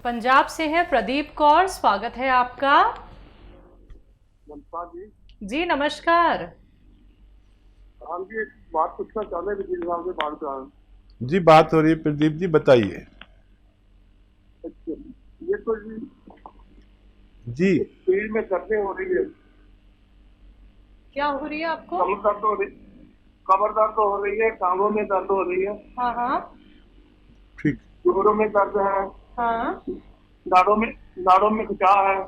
पंजाब से है प्रदीप कौर, स्वागत है आपका। नमस्कार जी। जी नमस्कार। हम जी एक बात पूछना चाहते हैं वकील साहब से बात कर रहे हैं। जी बात हो रही है प्रदीप जी, बताइए। अच्छा, ये तो जी पेट में दर्दें हो रही है। क्या हो रही है आपको? कमर दर्द हो रही, कमर दर्द हो रही है, टांगों में दर्द हो रही है, हाँ हाँ ठीक। जोड़ों में दर्द है, हाँ नाड़ों में खिंचाव है।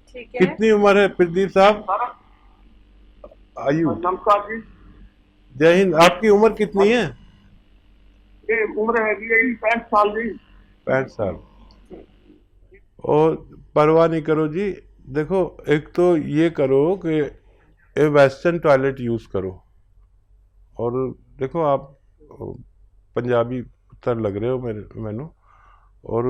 ठीक है। कितनी उम्र है प्रदीप साहब? सारा आयु। नमस्कार जी। जय हिंद। आपकी उम्र कितनी है? ये उम्र है जी 65 साल जी। 65 साल। और परवाह नहीं करो जी। देखो, एक तो ये करो कि ये वेस्टर्न टॉयलेट यूज़ करो। और देखो, आप पंजाबी पुत्र लग रहे हो मैनू। और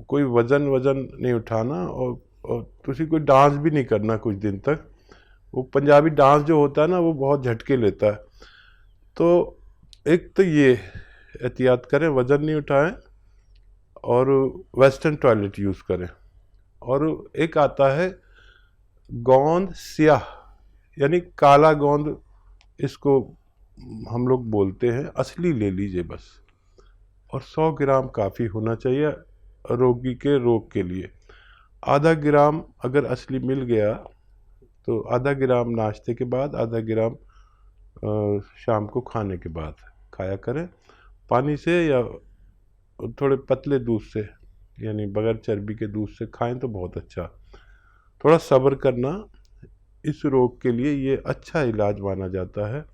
कोई वजन नहीं उठाना, और तुसी कोई डांस भी नहीं करना कुछ दिन तक। वो पंजाबी डांस जो होता है ना, वो बहुत झटके लेता है। तो एक तो ये एहतियात करें, वज़न नहीं उठाएं और वेस्टर्न टॉयलेट यूज़ करें। और एक आता है गोंद स्याह, यानी काला गोंद, इसको हम लोग बोलते हैं, असली ले लीजिए बस। और 100 ग्राम काफ़ी होना चाहिए रोगी के रोग के लिए। आधा ग्राम अगर असली मिल गया तो आधा ग्राम नाश्ते के बाद, आधा ग्राम शाम को खाने के बाद खाया करें, पानी से या थोड़े पतले दूध से, यानी बगैर चर्बी के दूध से खाएं तो बहुत अच्छा। थोड़ा सब्र करना, इस रोग के लिए ये अच्छा इलाज माना जाता है।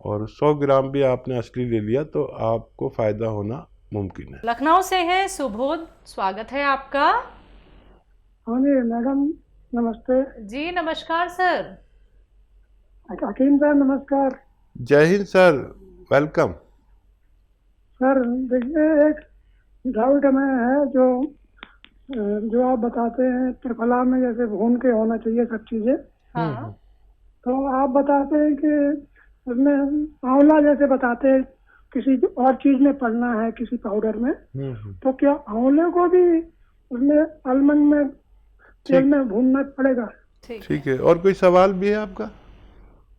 और 100 ग्राम भी आपने असली ले लिया तो आपको फ़ायदा होना मुमकिन है। लखनऊ से है सुबोध, स्वागत है आपका। हाँ जी मैडम, नमस्ते। जी नमस्कार सर। हकीम साहब नमस्कार। जय हिंद सर, वेलकम। सर देखिए, एक डाउट हमें है, जो आप बताते हैं त्रिफला में जैसे भून के होना चाहिए सब चीजें, हाँ तो आप बताते हैं कि उसमें आंवला जैसे बताते हैं किसी और चीज में पड़ना है, किसी पाउडर में, तो क्या आंवले को भी उसमें अलमंड में तेल में भूनना पड़ेगा? ठीक है। और कोई सवाल भी है आपका?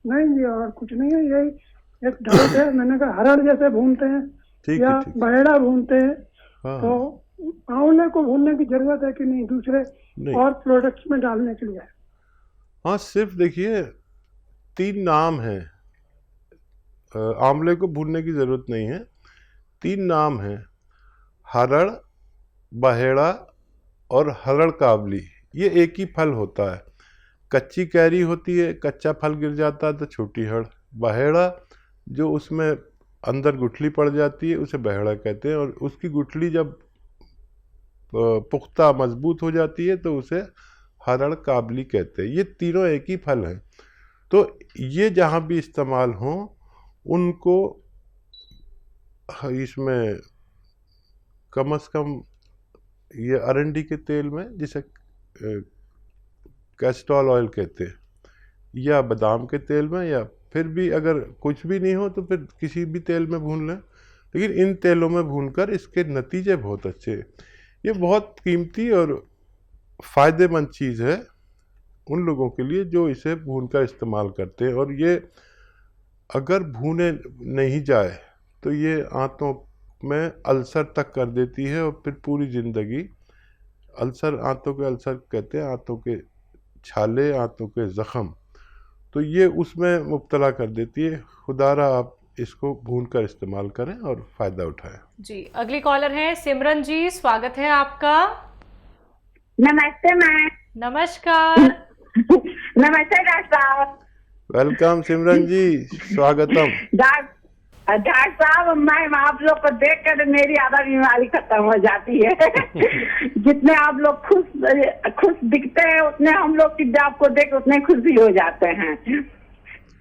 नहीं जी, और कुछ नहीं है, यही एक डाउट है। मैंने कहा हरड़ जैसे भूनते हैं ठीक या है, ठीक। बहेड़ा भूनते हैं, हाँ तो आंवले को भूनने की जरूरत है कि नहीं दूसरे नहीं। और प्रोडक्ट्स में डालने के लिए? हाँ, सिर्फ देखिए 3 नाम हैं। आंवले को भूनने की ज़रूरत नहीं है। 3 नाम हैं: हरड़, बहेड़ा और हरड़ काबली। ये एक ही फल होता है। कच्ची कैरी होती है, कच्चा फल गिर जाता है तो छोटी हड़। बहेड़ा जो उसमें अंदर गुठली पड़ जाती है उसे बहेड़ा कहते हैं, और उसकी गुठली जब पुख्ता मजबूत हो जाती है तो उसे हरड़ काबली कहते हैं। ये तीनों एक ही फल हैं। तो ये जहाँ भी इस्तेमाल हों उनको इसमें कम से कम ये अरंडी के तेल में, जिसे कैस्ट्रॉल ऑयल कहते हैं, या बादाम के तेल में, या फिर भी अगर कुछ भी नहीं हो तो फिर किसी भी तेल में भून लें। लेकिन इन तेलों में भूनकर इसके नतीजे बहुत अच्छे। ये बहुत कीमती और फ़ायदेमंद चीज़ है उन लोगों के लिए जो इसे भूनकर इस्तेमाल करते हैं। और ये अगर भूने नहीं जाए तो ये आंतों में अल्सर तक कर देती है, और फिर पूरी ज़िंदगी अल्सर, आंतों के अल्सर कहते हैं, आंतों के छाले, आंतों के ज़ख़म, तो ये उसमें मुब्तला कर देती है। खुदारा आप इसको भूनकर इस्तेमाल करें और फ़ायदा उठाएं। जी अगली कॉलर है सिमरन जी, स्वागत है आपका। नमस्ते मैम। नमस्कार। नमस्ते डॉक्टर साहब। वेलकम सिमरन जी, स्वागतम। डॉक्टर साहब, मैं आप लोग को देख कर मेरी आधा बीमारी खत्म हो जाती है। जितने आप लोग खुश दिखते हैं उतने हम लोग की आपको देख उतने खुशी हो जाते हैं।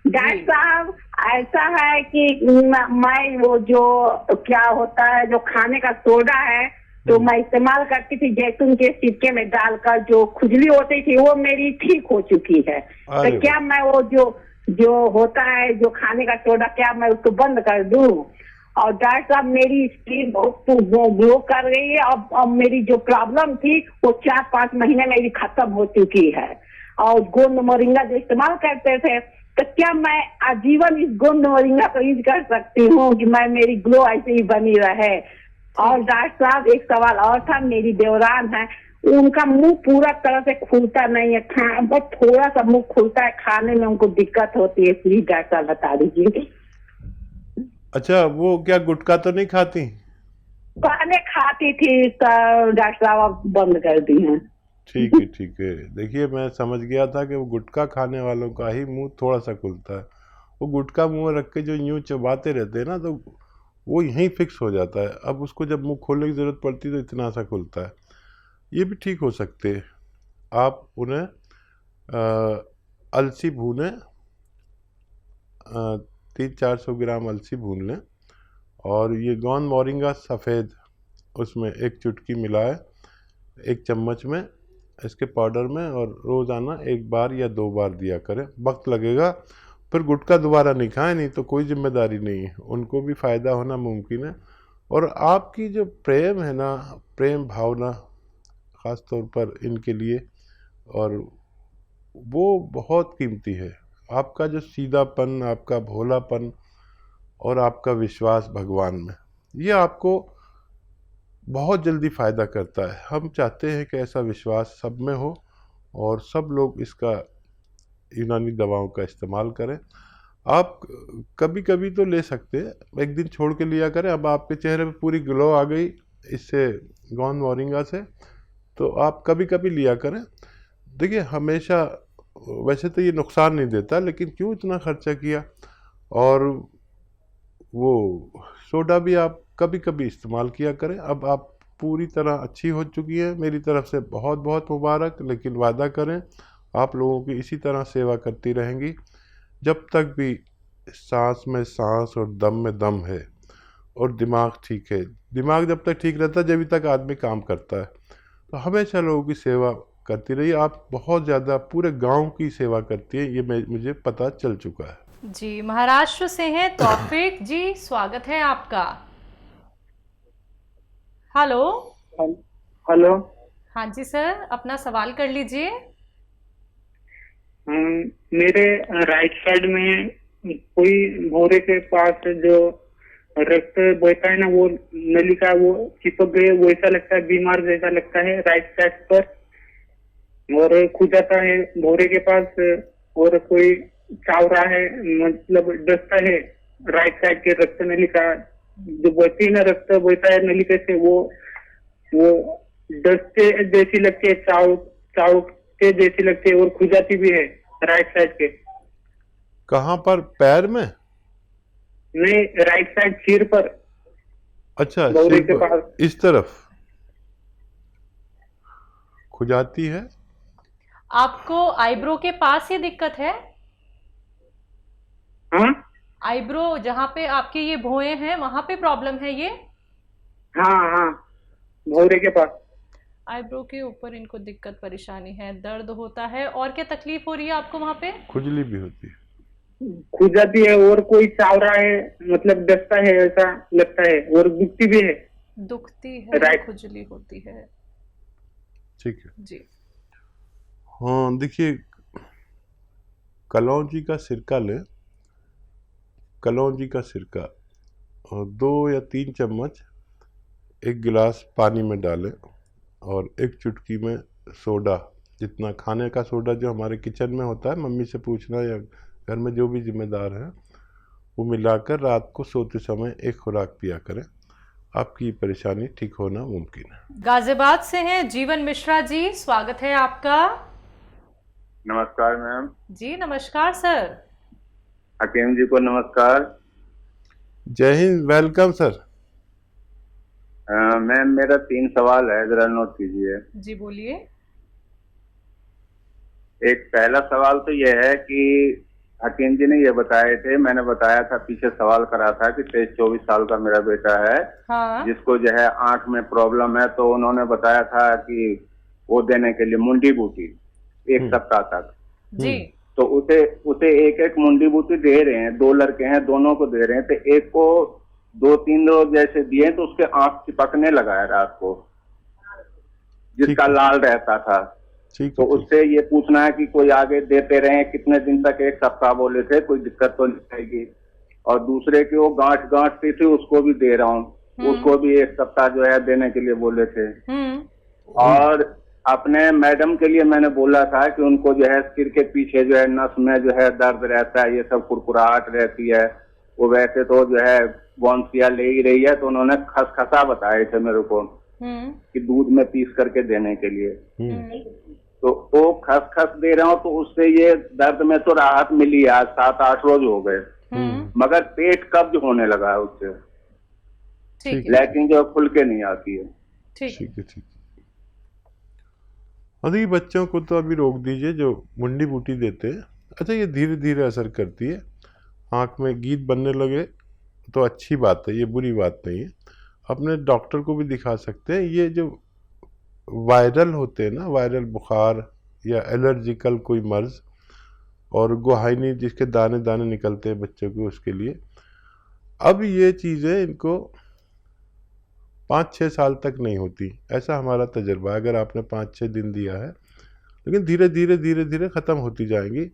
डॉक्टर साहब, ऐसा है कि मैं वो जो क्या होता है, जो खाने का सोडा है, तो मैं इस्तेमाल करती थी जैतून के सिरके में डालकर, जो खुजली होती थी वो मेरी ठीक हो चुकी है। तो क्या मैं वो जो होता है जो खाने का सोडा, क्या मैं उसको बंद कर दूं? और डॉक्टर साहब मेरी स्किन बहुत ग्लो कर रही है। अब मेरी जो प्रॉब्लम थी वो 4-5 महीने मेरी खत्म हो चुकी है। और गोंद मोरिंगा जो इस्तेमाल करते थे, तो क्या मैं आजीवन इस गोंद मोरिंगा को यूज कर सकती हूँ कि मेरी ग्लो ऐसे ही बनी रहे? और डॉक्टर साहब एक सवाल और था, मेरी देवरान है, उनका मुंह पूरा तरह से खुलता नहीं है, बस थोड़ा सा मुंह खुलता है, खाने में उनको दिक्कत होती है, प्लीज डॉक्टर साहब बता दीजिए। अच्छा, वो क्या गुटखा तो नहीं खाती? पहले खाती थी तो डॉक्टर साहब अब बंद कर दी हैं। ठीक है, ठीक है। देखिए, मैं समझ गया था कि वो गुटखा खाने वालों का ही मुंह थोड़ा सा खुलता है। वो गुटखा मुंह रख के जो यूं चबाते रहते हैं ना, तो वो यहीं फिक्स हो जाता है। अब उसको जब मुंह खोलने की ज़रूरत पड़ती है तो इतना सा खुलता है। ये भी ठीक हो सकते हैं। आप उन्हें अलसी भूनें, 300-400 ग्राम अलसी भून लें, और ये गोंद मोरिंगा सफ़ेद उसमें 1 चुटकी मिलाए 1 चम्मच में इसके पाउडर में, और रोज़ाना 1 बार या 2 बार दिया करें। वक्त लगेगा, फिर गुटखा दोबारा नहीं खाएं, नहीं तो कोई जिम्मेदारी नहीं है, उनको भी फ़ायदा होना मुमकिन है। और आपकी जो प्रेम है ना, प्रेम भावना ख़ास तौर पर इनके लिए, और वो बहुत कीमती है। आपका जो सीधापन, आपका भोलापन और आपका विश्वास भगवान में, ये आपको बहुत जल्दी फ़ायदा करता है। हम चाहते हैं कि ऐसा विश्वास सब में हो और सब लोग इसका यूनानी दवाओं का इस्तेमाल करें। आप कभी कभी तो ले सकते हैं, एक दिन छोड़ के लिया करें। अब आपके चेहरे पे पूरी ग्लो आ गई इससे, गोंद मोरिंगा से, तो आप कभी कभी लिया करें। देखिए, हमेशा वैसे तो ये नुकसान नहीं देता, लेकिन क्यों इतना खर्चा किया। और वो सोडा भी आप कभी कभी इस्तेमाल किया करें। अब आप पूरी तरह अच्छी हो चुकी है, मेरी तरफ से बहुत बहुत मुबारक। लेकिन वादा करें आप लोगों की इसी तरह सेवा करती रहेंगी जब तक भी सांस में सांस और दम में दम है और दिमाग ठीक है। दिमाग जब तक ठीक रहता है, जब तक आदमी काम करता है। तो हमेशा लोगों की सेवा करती रही। आप बहुत ज़्यादा पूरे गांव की सेवा करती है, ये मुझे पता चल चुका है। जी, महाराष्ट्र से हैं तौफीक जी, स्वागत है आपका। हेलो। हेलो। हाँ जी सर, अपना सवाल कर लीजिए। मेरे राइट साइड में कोई भौरे के पास जो रक्त बहता है ना, वो नलिका वो चिपक गई, वो ऐसा लगता है, बीमार जैसा लगता है राइट साइड पर, और खुजाता है भौरे के पास, और कोई चावरा है, मतलब डसता है राइट साइड के रक्त नलिका जो बहती है ना, रक्त बहता है नलिका से, वो डसते जैसी लगती है, चाव के जैसी लगती है, और खुजाती भी है राइट साइड के। कहाँ पर? पैर में? नहीं, राइट साइड सिर पर। अच्छा, भौरे सिर के पर, पास इस तरफ खुजाती है। आपको आईब्रो के पास ये दिक्कत है? हाँ आईब्रो जहाँ पे आपके ये भौएं हैं, वहां पे प्रॉब्लम है ये? हाँ, भौरे के पास आईब्रो के ऊपर इनको दिक्कत परेशानी है, दर्द होता है, और क्या तकलीफ हो रही है आपको वहां पे? खुजली भी होती है। खुजाती है, और कोई चावरा है, मतलब डसता है ऐसा लगता है, और दुखती भी है। दुखती है, राइट। खुजली होती है। ठीक है जी। हाँ, देखिए, कलौंजी का सिरका लें, कलौंजी का सिरका, और 2 या 3 चम्मच 1 गिलास पानी में डालें, और 1 चुटकी में सोडा, जितना खाने का सोडा जो हमारे किचन में होता है, मम्मी से पूछना या घर में जो भी जिम्मेदार हैं, वो मिलाकर रात को सोते समय 1 खुराक पिया करें। आपकी परेशानी ठीक होना मुमकिन है। गाजियाबाद से हैं जीवन मिश्रा जी, स्वागत है आपका। नमस्कार मैम। जी नमस्कार सर। हकीम जी को नमस्कार। जय हिंद, वेलकम सर। मैम, मेरा 3 सवाल है, जरा नोट कीजिए। जी बोलिए। एक पहला सवाल तो यह है कि हकीम जी ने ये बताए थे, मैंने बताया था, पीछे सवाल करा था कि 23-24 साल का मेरा बेटा है, हाँ। जिसको जो है आंख में प्रॉब्लम है, तो उन्होंने बताया था कि वो देने के लिए मुंडी बूटी 1 सप्ताह तक। जी। तो उसे 1-1 मुंडी बूटी दे रहे हैं, 2 लड़के हैं, दोनों को दे रहे हैं। तो एक को 2-3 रोज जैसे दिए तो उसके आंख चिपकने लगा है रात को, जिसका लाल रहता था। ठीक तो है, ठीक। उससे ये पूछना है कि कोई आगे देते रहे, कितने दिन तक? 1 सप्ताह बोले थे, कोई दिक्कत तो नहीं आएगी। और दूसरे की वो गांठ सी थी, उसको भी दे रहा हूँ, उसको भी 1 सप्ताह जो है देने के लिए बोले थे। और अपने मैडम के लिए मैंने बोला था कि उनको जो है सिर के पीछे जो है नस में जो है दर्द रहता है, ये सब कुरकुराहट रहती है। वो वैसे तो जो है बॉन्सिया ले ही रही है, तो उन्होंने खसखसा बताए थे मेरे को कि दूध में पीस करके देने के लिए। तो वो खसखस दे रहा हूँ, तो उससे ये दर्द में तो राहत मिली। आज 7-8 रोज हो गए, मगर पेट कब्ज होने लगा है उससे, लेकिन जो खुल के नहीं आती है। ठीक है, ठीक। अभी बच्चों को तो अभी रोक दीजिए जो मुंडी बूटी देते हैं। अच्छा, ये धीरे धीरे असर करती है। आँख में गीत बनने लगे तो अच्छी बात है, ये बुरी बात नहीं है। अपने डॉक्टर को भी दिखा सकते हैं। ये जो वायरल होते हैं ना, वायरल बुखार या एलर्जिकल कोई मर्ज, और गुहाइनी जिसके दाने दाने निकलते हैं बच्चों को, उसके लिए अब ये चीज़ें इनको 5-6 साल तक नहीं होती, ऐसा हमारा तजर्बा है। अगर आपने 5-6 दिन दिया है, लेकिन धीरे धीरे धीरे धीरे ख़त्म होती जाएंगी।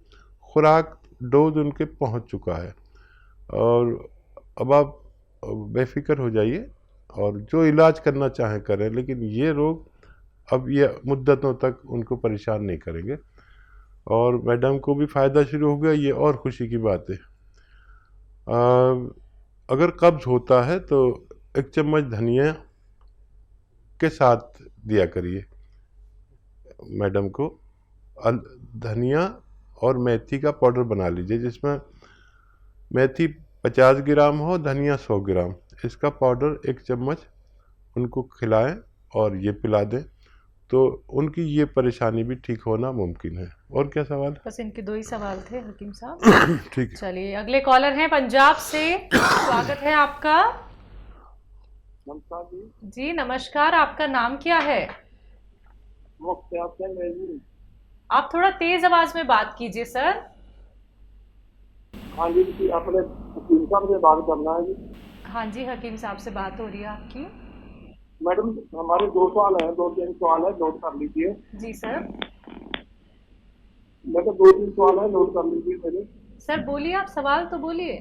खुराक डोज उनके पहुंच चुका है, और अब आप बेफिक्र हो जाइए और जो इलाज करना चाहें करें। लेकिन ये रोग अब ये मुद्दतों तक उनको परेशान नहीं करेंगे, और मैडम को भी फ़ायदा शुरू हो गया, ये और खुशी की बात है। अगर कब्ज़ होता है तो 1 चम्मच धनिया के साथ दिया करिए मैडम को। धनिया और मेथी का पाउडर बना लीजिए, जिसमें मेथी 50 ग्राम हो, धनिया 100 ग्राम। इसका पाउडर 1 चम्मच उनको खिलाएं और ये पिला दें, तो उनकी ये परेशानी भी ठीक होना मुमकिन है। और क्या सवाल? बस इनके 2 ही सवाल थे हकीम साहब। ठीक है, चलिए अगले कॉलर हैं पंजाब से। स्वागत है आपका। नमस्कार जी नमस्कार, आपका नाम क्या है? आप थोड़ा तेज आवाज में बात कीजिए सर। हाँ जी, अपने हकीम साहब से बात करना है जी। हाँ जी, हकीम साहब से बात हो रही है आपकी। मैडम, हमारे 2 सवाल हैं, 2-3 सवाल है, नोट कर लीजिए। जी सर। मैडम 2-3 सवाल है, नोट कर लीजिए मेरे। सर बोलिए, आप सवाल तो बोलिए।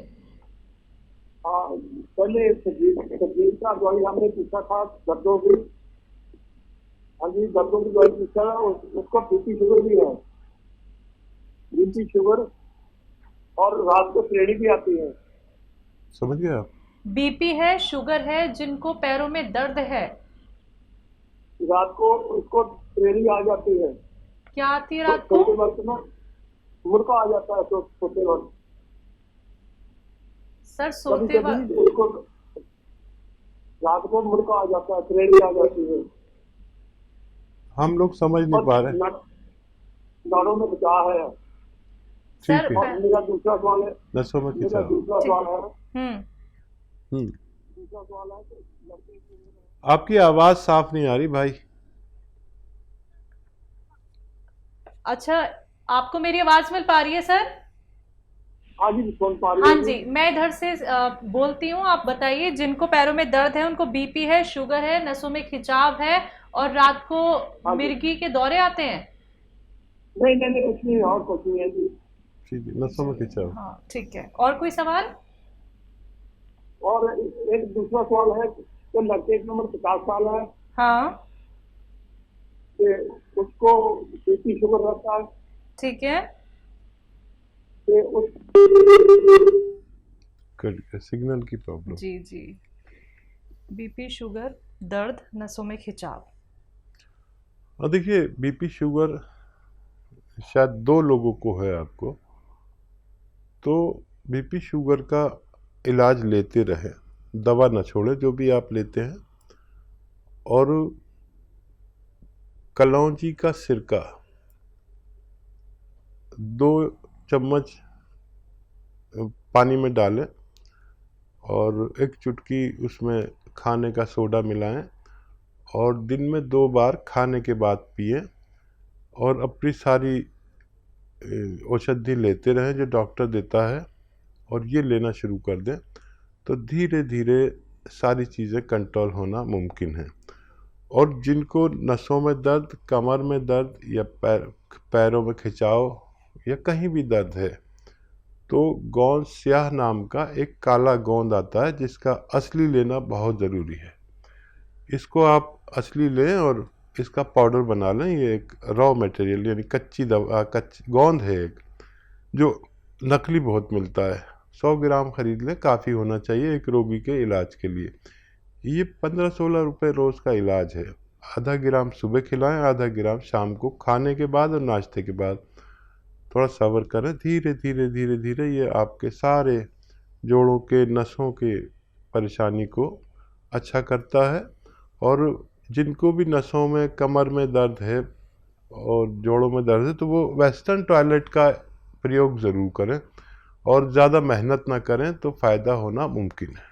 हाँ, पहले सजीव का दवाई हमने पूछा था, दर्दों की। हाँ जी, दर्दों की दवाई पूछा है, उसको बीपी शुगर भी है, बीपी शुगर, और रात को श्रेणी भी आती है। समझ गए आप? बीपी है, शुगर है, जिनको पैरों में दर्द है, रात को उसको श्रेणी आ जाती है। क्या आती है रात को? सोते वक्त में मुड़का आ जाता है, सोते वक्त। सर सोते वक्त उसको रात को मुड़का आ जाता है, श्रेणी आ जाती है। हम लोग समझ नहीं पा रहे। नाड़ों में बचाव है। सर और मेरा दूसरा सवाल है, नसों में मेरा खिंचाव। दूसरा सवाल है, दूसरा सवाल है कि लड़के की आपकी आवाज साफ नहीं आ रही भाई। अच्छा, आपको मेरी आवाज मिल पा रही है सर? हाँ जी, सुन पा रही हाँ हूँ। जी, मैं इधर से बोलती हूँ। आप बताइए, जिनको पैरों में दर्द है, उनको बीपी है, शुगर है, नसों में खिंचाव है, और रात को मिर्गी के दौरे आते हैं? नहीं नहीं नहीं, कुछ नहीं, और कुछ नहीं है जी। ठीक है, नसों में खिंचाव। हाँ ठीक है। और कोई सवाल? और एक दूसरा सवाल है कि लड़के की उम्र 50 साल है, हाँ कि उसको बीपी शुगर रहता है, ठीक है। कि उस सिग्नल की प्रॉब्लम। जी जी, बीपी, शुगर, दर्द, नसों में खिंचाव। और देखिए, बीपी शुगर शायद 2 लोगों को है आपको, तो बीपी शुगर का इलाज लेते रहे, दवा न छोड़े जो भी आप लेते हैं। और कलौंजी का सिरका 2 चम्मच पानी में डालें, और 1 चुटकी उसमें खाने का सोडा मिलाएं, और दिन में 2 बार खाने के बाद पिए, और अपनी सारी औषधि लेते रहें जो डॉक्टर देता है, और ये लेना शुरू कर दें। तो धीरे धीरे सारी चीज़ें कंट्रोल होना मुमकिन है। और जिनको नसों में दर्द, कमर में दर्द या पैरों में खिंचाव या कहीं भी दर्द है, तो गोंद स्याह नाम का एक काला गोंद आता है जिसका असली लेना बहुत ज़रूरी है। इसको आप असली लें और इसका पाउडर बना लें। ये एक रॉ मटेरियल यानी कच्ची गोंद है एक, जो नकली बहुत मिलता है। 100 ग्राम खरीद लें, काफ़ी होना चाहिए एक रोगी के इलाज के लिए। ये 15-16 रुपये रोज़ का इलाज है। आधा ग्राम सुबह खिलाएं, आधा ग्राम शाम को खाने के बाद और नाश्ते के बाद। थोड़ा सब्र करें, धीरे धीरे धीरे धीरे ये आपके सारे जोड़ों के नसों के परेशानी को अच्छा करता है। और जिनको भी नसों में, कमर में दर्द है और जोड़ों में दर्द है, तो वो वेस्टर्न टॉयलेट का प्रयोग ज़रूर करें और ज़्यादा मेहनत ना करें, तो फ़ायदा होना मुमकिन है।